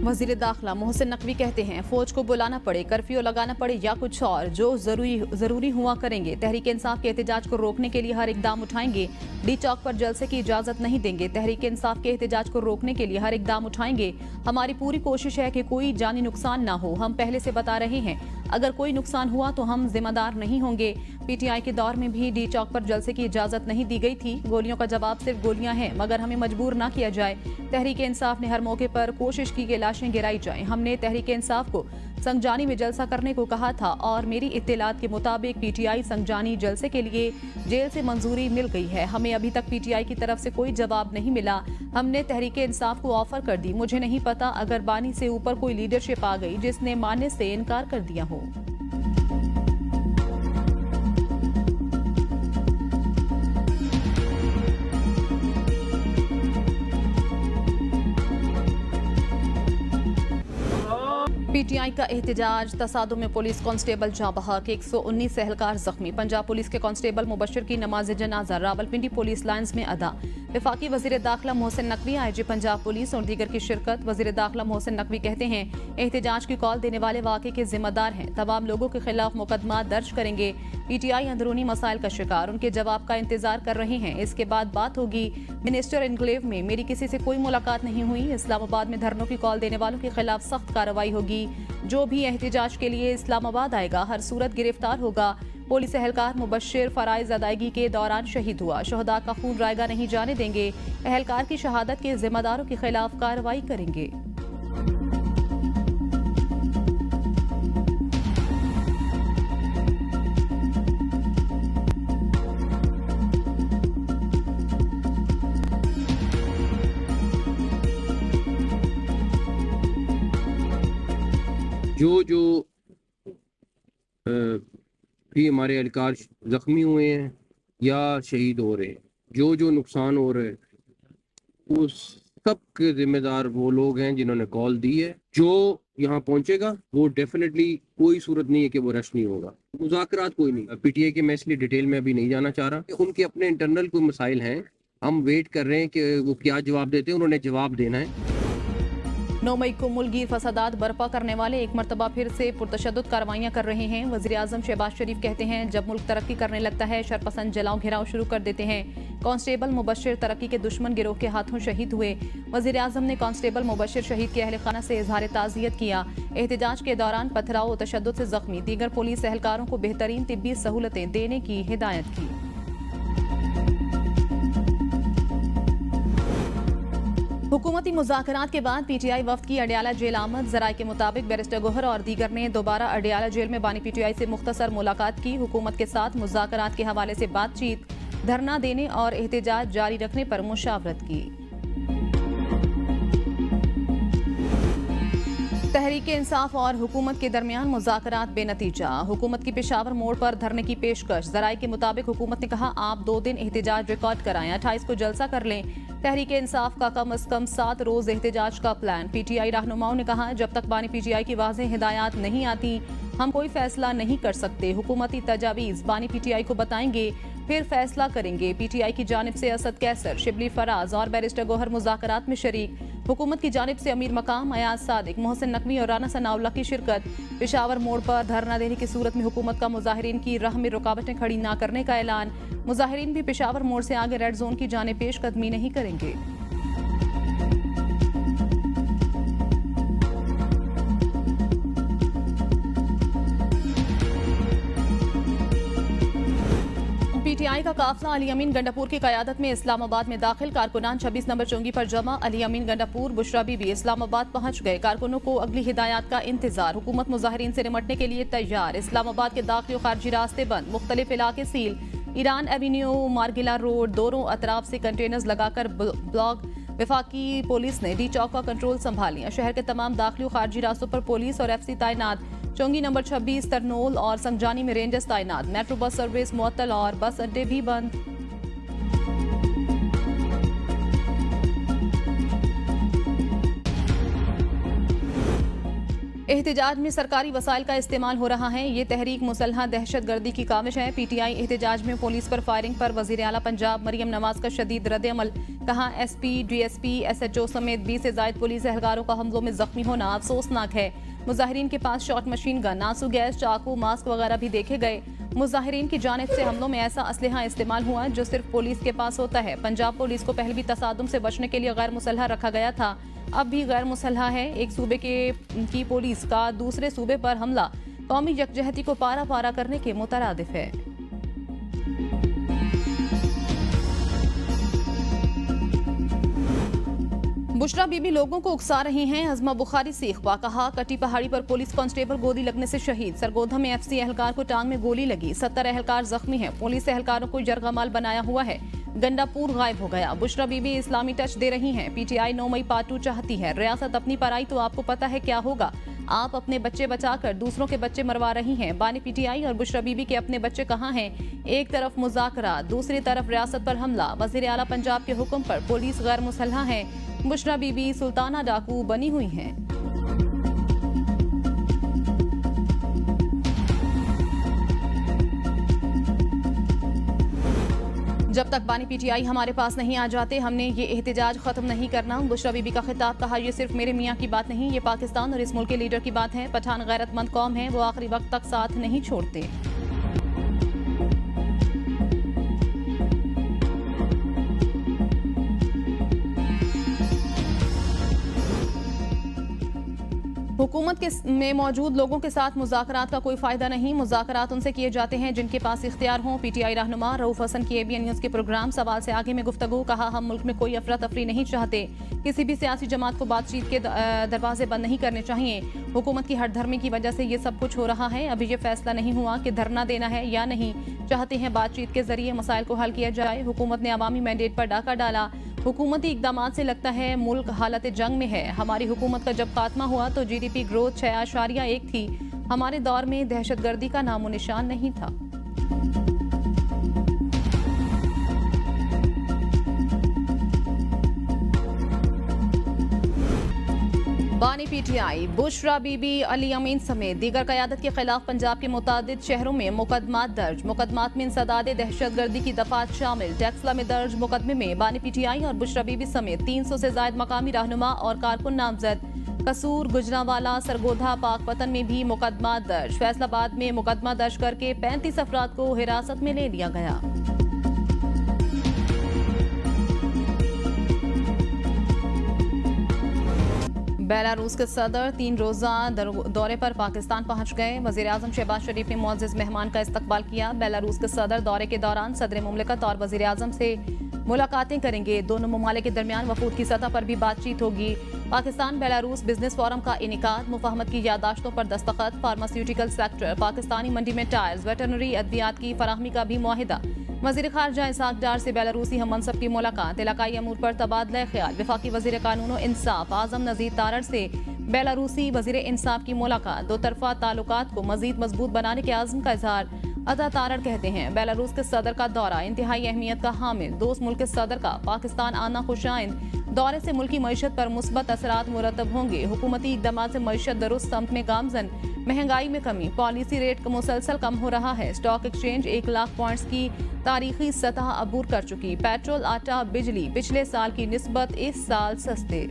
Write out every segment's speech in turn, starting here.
वजीर दाखिला मोहसिन नकवी कहते हैं फौज को बुलाना पड़े, कर्फ्यू लगाना पड़े या कुछ और, जो जरूरी हुआ करेंगे। तहरीक इंसाफ के एहतजाज को रोकने के लिए हर इकदाम उठाएंगे। डी चौक पर जलसे की इजाजत नहीं देंगे। तहरीक इंसाफ के एहतजाज को रोकने के लिए हर इकदाम उठाएंगे। हमारी पूरी कोशिश है कि कोई जानी नुकसान ना हो। हम पहले से बता रहे हैं, अगर कोई नुकसान हुआ तो हम जिम्मेदार नहीं होंगे। पीटीआई के दौर में भी डी चौक पर जलसे की इजाजत नहीं दी गई थी। गोलियों का जवाब सिर्फ गोलियां हैं, मगर हमें मजबूर ना किया जाए। तहरीक इंसाफ ने हर मौके पर कोशिश की कि लाशें गिराई जाएं। हमने तहरीक इंसाफ को संगजानी में जलसा करने को कहा था और मेरी इत्तेलात के मुताबिक पीटीआई संगजानी जलसे के लिए जेल से मंजूरी मिल गई है। हमें अभी तक पीटीआई की तरफ से कोई जवाब नहीं मिला। हमने तहरीक इंसाफ को ऑफर कर दी। मुझे नहीं पता अगर बानी से ऊपर कोई लीडरशिप आ गई जिसने मानने से इनकार कर दिया हो। पीटीआई का एहतजाज, तसादुम में पुलिस कांस्टेबल जाँ बहक, 119 एहलकार जख्मी। पंजाब पुलिस के कांस्टेबल मुबशर की नमाज जनाजा रावलपिंडी पुलिस लाइन्स में अदा। वफाकी वजीर दाखिला मोहसिन नकवी, आईजी पंजाब पुलिस और दीगर की शिरकत। वजीर दाखिला मोहसिन नकवी कहते हैं एहतजाज की कॉल देने वाले वाक़े के जिम्मेदार हैं। तमाम लोगों के खिलाफ मुकदमा दर्ज करेंगे। पीटीआई अंदरूनी मसाइल का शिकार, उनके जवाब का इंतजार कर रहे हैं। इसके बाद बात होगी। मिनिस्टर इनक्लेव में मेरी किसी से कोई मुलाकात नहीं हुई। इस्लामाबाद में धरनों की कॉल देने वालों के खिलाफ सख्त कार्रवाई होगी। जो भी एहतजाज के लिए इस्लामाबाद आएगा हर सूरत गिरफ्तार होगा। पुलिस एहलकार मुबशर फराइज अदायगी के दौरान शहीद हुआ। शहदा का खून रायगा नहीं जाने देंगे। एहलकार की शहादत के जिम्मेदारों के खिलाफ कार्रवाई करेंगे। जो भी हमारे एहलकार ज़ख्मी हुए हैं या शहीद हो रहे हैं, जो नुकसान हो रहे हैं, उस सब के जिम्मेदार वो लोग हैं जिन्होंने कॉल दी है। जो यहाँ पहुंचेगा वो डेफिनेटली कोई सूरत नहीं है कि वो रश नहीं होगा। मुज़ाकरात कोई नहीं। पीटीआई के मैं इसलिए डिटेल में अभी नहीं जाना चाह रहा। उनके अपने इंटरनल कोई मसाइल हैं, हम वेट कर रहे हैं कि वो क्या जवाब देते हैं। उन्होंने जवाब देना है। 9 मई को मुल्कगीर फसादात बर्पा करने वाले एक मरतबा फिर से पुरतशद्दुद कार्रवाइयां कर रहे हैं। वज़ीर आज़म शहबाज शरीफ कहते हैं जब मुल्क तरक्की करने लगता है शरपसंद जलाओ घिराव शुरू कर देते हैं। कांस्टेबल मुबशर तरक्की के दुश्मन गिरोह के हाथों शहीद हुए। वज़ीर आज़म ने कांस्टेबल मुबशर शहीद के अहल खाना से इजहार ताज़ियत किया। एहतजाज के दौरान पथराव और तशद्दुद से जख्मी दीगर पुलिस एहलकारों को बेहतरीन तिब्बी सहूलतें देने की हिदायत की। हुकूमती मुज़ाकरात के बाद पीटीआई वफ्द की अडियाला जेल आमद। ज़राए के मुताबिक बैरिस्टर गोहर और दीगर ने दोबारा अडियाला जेल में बानी पीटीआई से मुख्तसर मुलाकात की। हुकूमत के साथ मुज़ाकरात के हवाले से बातचीत, धरना देने और एहतजाज जारी रखने पर मुशावरत की। तहरीक इंसाफ और हुकूमत के दरमियान मुज़ाकरात बेनतीजा। हुकूमत की पेशावर मोड़ पर धरने की पेशकश। ज़राए के मुताबिक हुकूमत ने कहा आप 2 दिन एहतजाज रिकॉर्ड कराएं, 28 को जलसा कर लें। तहरीक इंसाफ का कम अज कम 7 रोज एहतजाज का प्लान। पीटीआई रहनुमाओं ने कहा जब तक बानी पीटीआई की वाज़ेह हिदायत नहीं आती हम कोई फैसला नहीं कर सकते। हुकूमती तजावीज़ बानी पीटीआई को बताएंगे फिर फैसला करेंगे। पीटीआई की जानिब से असद कैसर, शिबली फराज और बैरिस्टर गोहर मुज़ाकरात में शरीक। हुकूमत की जानिब से अमीर मकाम अयाज सादिक, मोहसिन नकवी और राना सनाउल्लाह की शिरकत। पेशावर मोड़ पर धरना देने की सूरत में हुकूमत का मुजाहिरीन की राह में रुकावटें खड़ी न करने का ऐलान। मुजाहिरीन भी पेशावर मोड़ से आगे रेड जोन की जाने पेशकदमी नहीं करेंगे। पीटीआई का काफिला अली अमीन गंडापुर की कयादत में इस्लामाबाद में दाखिल। कारकुनान 26 नंबर चौंगी पर जमा। अली अमीन गंडापुर, बुशरा बीबी इस्लामाबाद पहुंच गए। कारकुनों को अगली हिदायत का इंतजार। हुकूमत मुजाहिरीन से निमटने के लिए तैयार। इस्लामाबाद के दाखिली और खारजी रास्ते बंद, मुख्तलिफ इलाके seal. Iran Avenue, Margalla road, दोनों अतराफ से कंटेनर्स लगाकर ब्लॉक। वफाकी पुलिस ने डी चौक का कंट्रोल संभाल लिया। शहर के तमाम दाखिली और खारजी रास्तों पर पुलिस और एफसी तैनात। चौंगी नंबर 26, तरनोल और संगजानी में रेंजर्स तैनात। मेट्रो बस सर्विस मुअत्तल और बस अड्डे भी बंद। एहतजाज में सरकारी वसाइल का इस्तेमाल हो रहा है। ये तहरीक मुसल्ह दहशत गर्दी की काविश है। पीटीआई एहतजाज में पुलिस पर फायरिंग पर वजीर आला पंजाब मरियम नवाज का शदीद रद्द-ए-अमल। कहा एसपी, डीएसपी, एसएचओ समेत 20 से ज्यादा पुलिस एहलकारों का हमलों में जख्मी होना अफसोसनाक है। मुजाहिरीन के पास शॉट मशीन गन, आंसू गैस, चाकू, मास्क वगैरह भी देखे गए। मुजाहिरीन की जानिब से हमलों में ऐसा असलहा इस्तेमाल हुआ जो सिर्फ पुलिस के पास होता है। पंजाब पुलिस को पहले भी तसादुम से बचने के लिए गैर मुसल्हा रखा गया था, अब भी गैर मुसल्हा है। एक सूबे की पुलिस का दूसरे सूबे पर हमला कौमी यकजहती को पारा पारा करने के मुतरादिफ है। बुशरा बीबी लोगों को उकसा रही हैं। अजमा बुखारी से इख्वा। कहा कटी पहाड़ी पर पुलिस कांस्टेबल गोली लगने से शहीद। सरगोधा में एफसी एहलकार को टांग में गोली लगी, 70 एहलकार जख्मी हैं। पुलिस एहलकारों को जरगमाल बनाया हुआ है। गंडापुर गायब हो गया। बुशरा बीबी इस्लामी टच दे रही हैं। पीटीआई 9 मई पार्ट 2 चाहती है। रियासत अपनी पर आई तो आपको पता है क्या होगा। आप अपने बच्चे बचाकर दूसरों के बच्चे मरवा रही हैं। बानी पीटीआई और बुशरा बीबी के अपने बच्चे कहाँ हैं? एक तरफ मुज़ाकरा, दूसरी तरफ रियासत पर हमला। वज़ीर आला पंजाब के हुक्म पर पुलिस गैर मुसल्हा है। बुशरा बीबी सुल्ताना डाकू बनी हुई हैं। जब तक बानी पीटीआई हमारे पास नहीं आ जाते हमने ये एहतजाज खत्म नहीं करना। बुशरा बीबी का खिताब। कहा ये सिर्फ मेरे मियाँ की बात नहीं, ये पाकिस्तान और इस मुल्क के लीडर की बात है। पठान गैरतमंद कौम है, वो आखिरी वक्त तक साथ नहीं छोड़ते। हुकूमत में मौजूद लोगों के साथ मुज़ाकरात का कोई फायदा नहीं। मुज़ाकरात उनसे किए जाते हैं जिनके पास इख्तियार हों। पीटीआई रहनुमा रऊफ हसन की एबीएन न्यूज़ के प्रोग्राम सवाल से आगे में गुफ्तगू। कहा हम मुल्क में कोई अफरा तफरी नहीं चाहते। किसी भी सियासी जमात को बातचीत के दरवाजे बंद नहीं करने चाहिए। हुकूमत की हठधर्मी की वजह से ये सब कुछ हो रहा है। अभी ये फैसला नहीं हुआ कि धरना देना है या नहीं। चाहते हैं बातचीत के जरिए मसाइल को हल किया जाए। हुकूमत ने अवामी मैंडेट पर डाका डाला। हुकूमती इकदामात से लगता है मुल्क हालत जंग में है। हमारी हुकूमत का जब खात्मा हुआ तो जीडीपी ग्रोथ 6.1 थी। हमारे दौर में दहशतगर्दी का नामो निशान नहीं था। बानी पीटीआई। बुशरा बीबी, अली अमीन समेत दीगर क़यादत के खिलाफ पंजाब के मुतादिद शहरों में मुकदमात दर्ज। मुकदमात में इंसदाद दहशतगर्दी की दफात शामिल। टेक्सला में दर्ज मुकदमे में बानी पीटीआई और बुशरा बीबी समेत 300 से ज्यादा मकामी रहनुमा और कारकुन नामजद। कसूर, गुजरांवाला, सरगोधा, पाकपतन में भी मुकदमात दर्ज। फैसलाबाद में मुकदमा दर्ज करके 35 अफराद को हिरासत में ले लिया गया। बेलारूस के सदर 3 रोजा दौरे पर पाकिस्तान पहुंच गए। वजीर आजम शहबाज शरीफ ने मुअज़्ज़िज़ मेहमान का इस्तकबाल किया। बेलारूस के सदर दौरे के दौरान सदर मुमलिकत और वजीर आजम से मुलाकातें करेंगे। दोनों ममालिक के दरमियान वफूद की सतह पर भी बातचीत होगी। पाकिस्तान बेलारूस बिजनेस फोरम का इनेकाद। मुफाहमत की यादाश्तों पर दस्तखत। फार्मास्यूटिकल सेक्टर, पाकिस्तानी मंडी में टायर्स, वेटरनरी अद्वियात की फराहमी का भी मुआहिदा। वज़ीर ख़ारजा इसाक डार से बेलारूसी हम मनसब की मुलाकात। इलाकाई अमूर पर तबादला ख्याल। वफाकी वज़ीर कानून और इंसाफ आज़म नज़ीर तारड़ से बेलारूसी वज़ीर इंसाफ की मुलाकात। दो तरफा ताल्लुकात को मज़ीद मजबूत बनाने के आज़म का इजहार। अता तारड़ कहते हैं बेलारूस के सदर का दौरा इंतहाई अहमियत का हामिल। दोस्त मुल्क के सदर का पाकिस्तान आना खुशाइंद। दौरे से मुल्की मईशत पर मुस्बत असरात मुरतब होंगे। हुकूमती इक़दाम से मईशत दुरुस्त समत में गामजन। महंगाई में कमी। पॉलिसी रेट मुसलसल कम हो रहा है। स्टॉक एक्सचेंज 1 लाख पॉइंट्स की तारीखी सतह अबूर कर चुकी। पेट्रोल, आटा, बिजली पिछले साल की निस्बत इस साल सस्ते।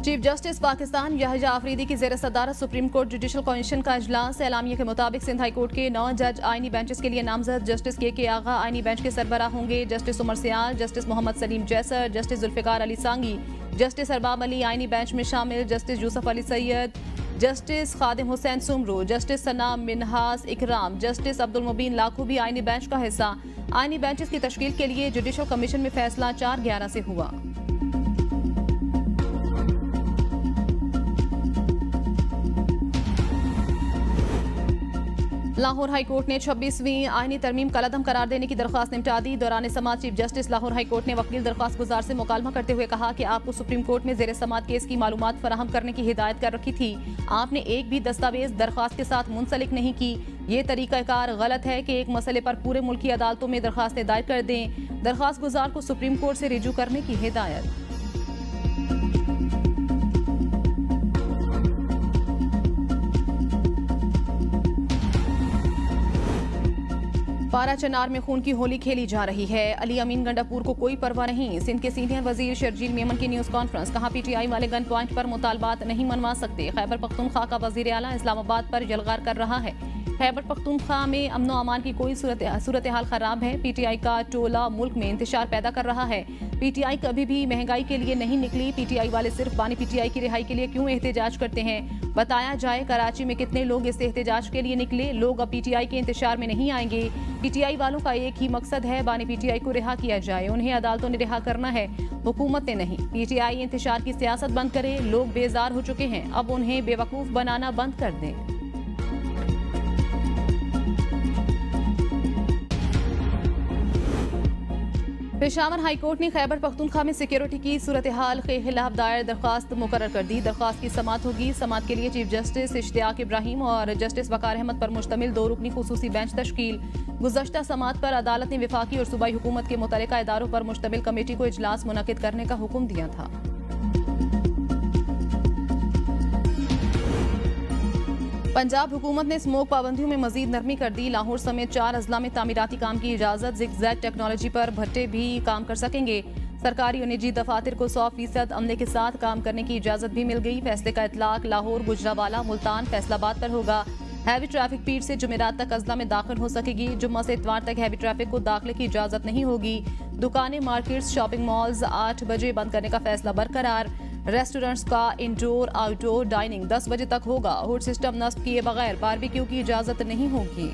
चीफ जस्टिस पाकिस्तान याहिया आफरीदी की ज़ेर सदारत सुप्रीम कोर्ट जुडिशल कमीशन का इजलास। एलामिया के मुताबिक सिंध हाई कोर्ट के 9 जज आईनी बेंचेस के लिए नामजद। जस्टिस के आगा आईनी बेंच के सरबराह होंगे। जस्टिस उमर सियाल, जस्टिस मोहम्मद सलीम जैसर, जस्टिस जुल्फ़िकार अली सांगी, जस्टिस अरबाब अली आईनी बेंच में शामिल। जस्टिस यूसुफ अली सैयद, जस्टिस खादिम हुसैन सुमरू, जस्टिस सना मिनहास इकराम, जस्टिस अब्दुल मुबीन लाखू भी आईनी बेंच का हिस्सा। आईनी बेंचेस की तश्कील के लिए जुडिशल कमीशन में फैसला 4/11 से हुआ। लाहौर हाई कोर्ट ने 26वीं आईनी तरमीम कलअदम करार देने की दरख्वास्त निपटा दी। दौरान समात chief justice Lahore high court ने वकील दरख्वास्त गुजार से मुकालमा करते हुए कहा कि आपको सुप्रीम कोर्ट में ज़ेर समात केस की मालूमात फराहम करने की हिदायत कर रखी थी। आपने एक भी दस्तावेज दरख्वास्त के साथ मुंसलिक नहीं की। ये तरीकाकार गलत है कि एक मसले पर पूरे मुल्क की अदालतों में दरखास्तें दायर कर दें। दरखास्त गुजार को सुप्रीम कोर्ट से रिजू करने की हिदायत। पारा चनार में खून की होली खेली जा रही है। अली अमीन गंडापुर को कोई परवाह नहीं। सिंध के सीनियर वजीर शर्जील मेमन की न्यूज कॉन्फ्रेंस। कहा पीटीआई वाले गन पॉइंट पर मुतालबात नहीं मनवा सकते। खैबर पख्तूनख्वा का वजीर आला इस्लामाबाद पर जलगार कर रहा है। खैबर पख्तूनख्वा में अमनो अमान की कोई सूरत हाल खराब है। पीटीआई का टोला मुल्क में इंतशार पैदा कर रहा है। पीटीआई कभी भी महंगाई के लिए नहीं निकली। पीटीआई वाले सिर्फ बानी पीटीआई की रिहाई के लिए क्यों एहतजाज करते हैं? बताया जाए कराची में कितने लोग इस एहतजाज के लिए निकले। लोग अब पीटीआई के इंतशार में नहीं आएंगे। पीटीआई वालों का एक ही मकसद है, बानी पीटीआई को रिहा किया जाए। उन्हें अदालतों ने रिहा करना है, हुकूमत ने नहीं। पीटीआई इंतशार की सियासत बंद करे। लोग बेजार हो चुके हैं, अब उन्हें बेवकूफ बनाना बंद कर दें। पेशावर हाईकोर्ट ने खैबर पख्तूनख्वा में सिक्योरिटी की सूरत हाल के खिलाफ दायर दरखास्त मुकर्रर कर दी। दरखास्त की समाअत होगी। समाअत के लिए चीफ जस्टिस इश्तियाक इब्राहिम और जस्टिस वकार अहमद पर मुश्तमिल 2 रुकनी खुसूसी बेंच तश्कील। गुज़श्ता समाअत पर अदालत ने विफाकी और सूबाई हुकूमत के मुतल्लिका इदारों पर मुश्तमिल कमेटी को इजलास मुनक्किद करने का हुक्म दिया था। पंजाब हुकूमत ने स्मोक पाबंदियों में मजीद नरमी कर दी। लाहौर समेत 4 अजला में तामीराती काम की इजाजत। ज़िगज़ैग टेक्नोलॉजी पर भट्टे भी काम कर सकेंगे। सरकारी और निजी दफातर को 100% अमले के साथ काम करने की इजाजत भी मिल गई। फैसले का इतलाक लाहौर, गुजरावाला, मुल्तान, फैसलाबाद पर होगा। हैवी ट्रैफिक पीर से जुमेरात तक अजला में दाखिल हो सकेगी। जुम्मा से इतवार तक हैवी ट्रैफिक को दाखिले की इजाजत नहीं होगी। दुकानें, मार्केट्स, शॉपिंग मॉल्स 8 बजे बंद करने का फैसला बरकरार। रेस्टोरेंट्स का इंडोर आउटडोर डाइनिंग 10 बजे तक होगा। हुड सिस्टम नस्ब किए बगैर बारबेक्यू की इजाजत नहीं होगी।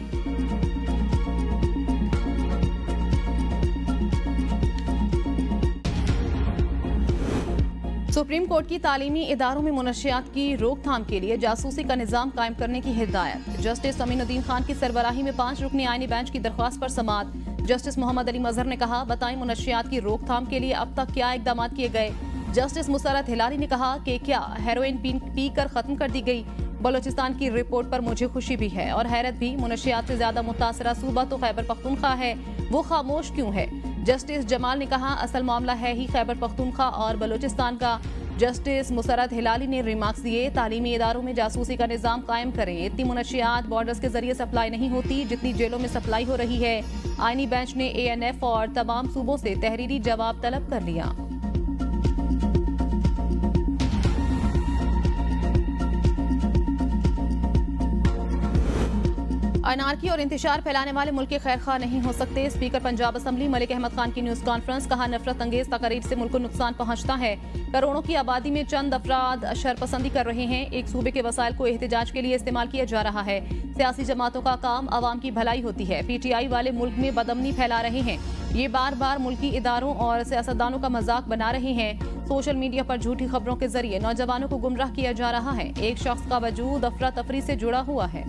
सुप्रीम कोर्ट की तालीमी इदारों में मुनशियात की रोकथाम के लिए जासूसी का निजाम कायम करने की हिदायत। जस्टिस अमीनुद्दीन खान की सरबराही में 5 रुकनी आईनी बेंच की दरख्वास्त पर समाअत। जस्टिस मोहम्मद अली मजहर ने कहा, बताएं मुनशियात की रोकथाम के लिए अब तक क्या इकदाम किए गए। जस्टिस मुसरत हिलाली ने कहा कि क्या हेरोइन पी कर खत्म कर दी गई। बलोचिस्तान की रिपोर्ट पर मुझे खुशी भी है और हैरत भी। मुनशियात से ज्यादा मुतासरा सूबा तो खैबर पख्तूनख्वा है, वो खामोश क्यों है? जस्टिस जमाल ने कहा, असल मामला है ही खैबर पख्तूनख्वा और बलोचिस्तान का। जस्टिस मुसरत हिलाली ने रिमार्क्स दिए, तालीमी इदारों में जासूसी का निजाम कायम करें। इतनी मुनशियात बॉर्डर्स के जरिए सप्लाई नहीं होती जितनी जेलों में सप्लाई हो रही है। आईनी बेंच ने ANF और तमाम सूबों से तहरीरी जवाब तलब कर लिया। अनारकी और इंतशार फैलाने वाले मुल्क के खैरखा नहीं हो सकते। स्पीकर पंजाब असम्बली मलिक अहमद खान की न्यूज कॉन्फ्रेंस। कहा, नफरत अंगेज तकरीर से मुल्क को नुकसान पहुंचता है। करोड़ों की आबादी में चंद अफराद शरपसंदी कर रहे हैं। एक सूबे के वसाइल को एहतजाज के लिए इस्तेमाल किया जा रहा है। सियासी जमातों का काम अवाम की भलाई होती है। पीटीआई वाले मुल्क में बदअमनी फैला रहे हैं। ये बार बार मुल्की इदारों और सियासतदानों का मजाक बना रहे हैं। सोशल मीडिया पर झूठी खबरों के जरिए नौजवानों को गुमराह किया जा रहा है। एक शख्स का वजूद अफरा तफरी से जुड़ा हुआ है।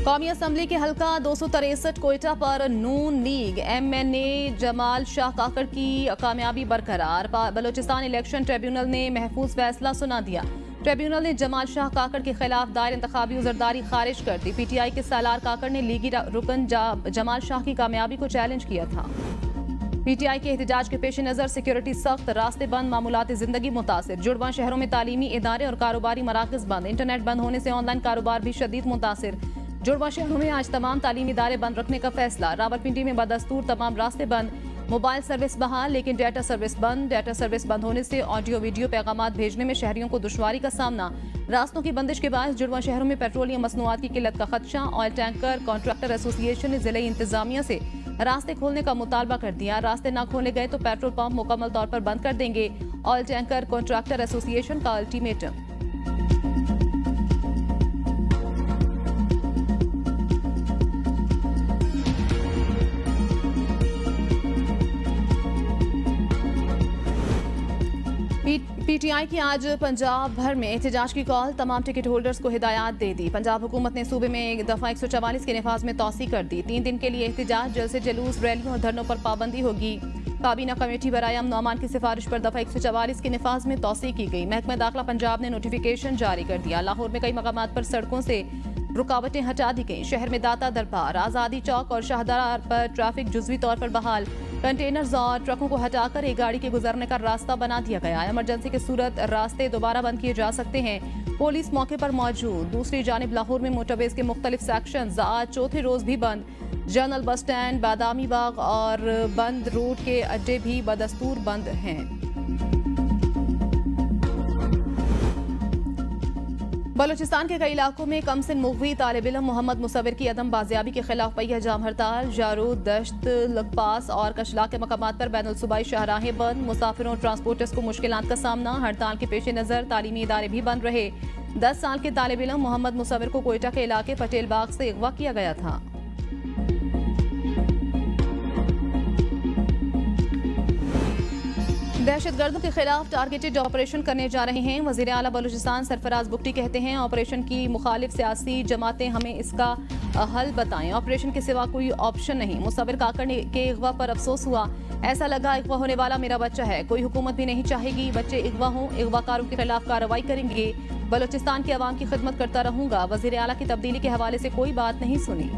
कौमी असम्बली के हल्का 263 कोयटा पर नून लीग MNA जमाल शाह काकड़ की कामयाबी बरकरार। बलोचिस्तान इलेक्शन ट्रिब्यूनल ने महफूज फैसला सुना दिया। ट्रिब्यूनल ने जमाल शाह काकड़ के खिलाफ दायर इंतखाबी उजरदारी खारिज कर दी। पीटीआई के सालार काकड़ ने लीगी रुकन जमाल शाह की कामयाबी को चैलेंज किया था। पीटीआई के एहतजाज के पेश नजर सिक्योरिटी सख्त, रास्ते बंद, मामूलात जिंदगी मुतासिर। जुड़वा शहरों में तालीमी इदारे और कारोबारी मराकज बंद। इंटरनेट बंद होने से ऑनलाइन कारोबार भी शदीद मुतासिर। जुड़वा शहरों में आज तमाम तालीमी इदारे बंद रखने का फैसला। रावलपिंडी में बदस्तूर तमाम रास्ते बंद। मोबाइल सर्विस बहाल लेकिन डाटा सर्विस बंद। डाटा सर्विस बंद होने से ऑडियो वीडियो पैगाम भेजने में शहरियों को दुश्वारी का सामना। रास्तों की बंदिश के बाद जुड़वा शहरों में पेट्रोलियम मसनूआत की किल्लत का खदशा। ऑयल टैंकर कॉन्ट्रैक्टर एसोसिएशन ने जिले इंतजामिया से रास्ते खोलने का मुतालबा कर दिया। रास्ते न खोले गए तो पेट्रोल पंप मुकम्मल तौर पर बंद कर देंगे। ऑयल टैंकर कॉन्ट्रैक्टर एसोसिएशन का अल्टीमेटम। पीटीआई की आज पंजाब भर में एहतजाज की कॉल। तमाम टिकट होल्डर्स को हिदायत दे दी। पंजाब हुकूमत ने सूबे में एक दफा 144 के नफाज में तौसी कर दी। 3 दिन के लिए एहतजाज, जलसे, जुलूस, रैलियों और धरनों पर पाबंदी होगी। काबीना कमेटी बराए अमन अमान की सिफारिश पर दफा 144 के निफाज में तौसीह की गई। महकमा दाखिला पंजाब ने नोटिफिकेशन जारी कर दिया। लाहौर में कई मकामात पर सड़कों से रुकावटें हटा दी गईं। शहर में दाता दरबार, आज़ादी चौक और शाहदरा पर ट्रैफिक जुज़वी तौर पर बहाल। कंटेनर्स और ट्रकों को हटाकर एक गाड़ी के गुजरने का रास्ता बना दिया गया। इमरजेंसी की सूरत रास्ते दोबारा बंद किए जा सकते हैं। पुलिस मौके पर मौजूद। दूसरी जानिब लाहौर में मोटरवेज के मुख्तलिफ सेक्शंस आज चौथे रोज भी बंद। General bus stand, Badami Bagh और बंद रोड के अड्डे भी बदस्तूर बंद हैं। बलूचिस्तान के कई इलाकों में कमसिन मुगवी तालिब इल्म मोहम्मद मुसव्विर की अदम बाजियाबी के खिलाफ पहिया जाम हड़ताल। जारूद, दश्त, लकपास और कशला के मकामात पर बैनुल सूबाई शाहराहें बंद। मुसाफिरों और ट्रांसपोर्टर्स को मुश्किलात का सामना। हड़ताल के पेश नज़र तालीमी इदारे भी बंद रहे। 10 साल के तालिब इल्म मोहम्मद मुसव्विर को कोयटा के इलाके पटेल बाग से अगवा किया गया था। दहशतगर्दों के खिलाफ टारगेटेड ऑपरेशन करने जा रहे हैं। वज़ीर आला बलूचिस्तान सरफराज बुगटी कहते हैं, ऑपरेशन की मुखालिफ सियासी जमातें हमें इसका हल बताएं। ऑपरेशन के सिवा कोई ऑप्शन नहीं। मुसव्विर काकड़ के अगवा पर अफसोस हुआ। ऐसा लगा अगवा होने वाला मेरा बच्चा है। कोई हुकूमत भी नहीं चाहेगी बच्चे अगवा हों। अगवाकारों के खिलाफ कार्रवाई करेंगे। बलूचिस्तान की आवाम की खिदमत करता रहूंगा। वज़ीर आला की तब्दीली के हवाले से कोई बात नहीं सुनी।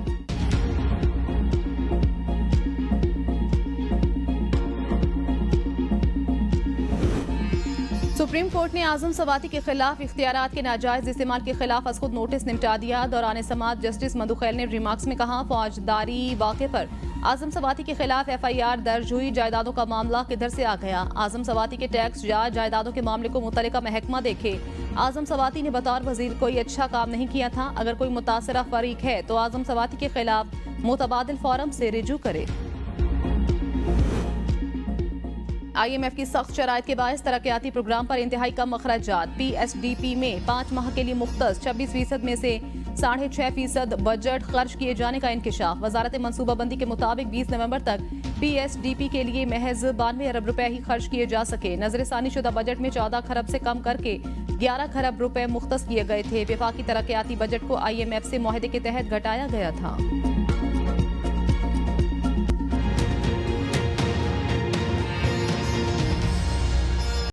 सुप्रीम कोर्ट ने आजम सवाती के खिलाफ इख्तियारात के नाजायज इस्तेमाल के खिलाफ अज खुद नोटिस निपटा दिया। दौरान समाअत जस्टिस मधु खैल ने रिमार्क्स में कहा, फौजदारी वाक़े पर आजम सवाती के खिलाफ FIR दर्ज हुई। जायदादों का मामला किधर से आ गया? आजम सवाती के टैक्स या जायदादों के मामले को मुतल्लिका महकमा देखे। आजम सवाती ने बतौर वजीर कोई अच्छा काम नहीं किया था। अगर कोई मुतासरा फरीक है तो आजम सवाती के खिलाफ मुतबादिल फोरम से रिजू करे। IMF की सख्त शराइत के बायस तरक्याती प्रोग्राम पर इंतहाई कम अखराजात। PSDP में 5 माह के लिए मुख्तस 26% में से 6.5% बजट खर्च किए जाने का इंकिशाफ। वजारत मनसूबाबंदी के मुताबिक 20 नवंबर तक PSDP के लिए महज 92 अरब रुपए ही खर्च किए जा सके। नजरसानी शुदा बजट में 14 खरब से कम करके 11 खरब रुपए मुख्तस किए गए थे। वफाकी तरक्याती बजट को IMF से मुआहदे के तहत घटाया गया था।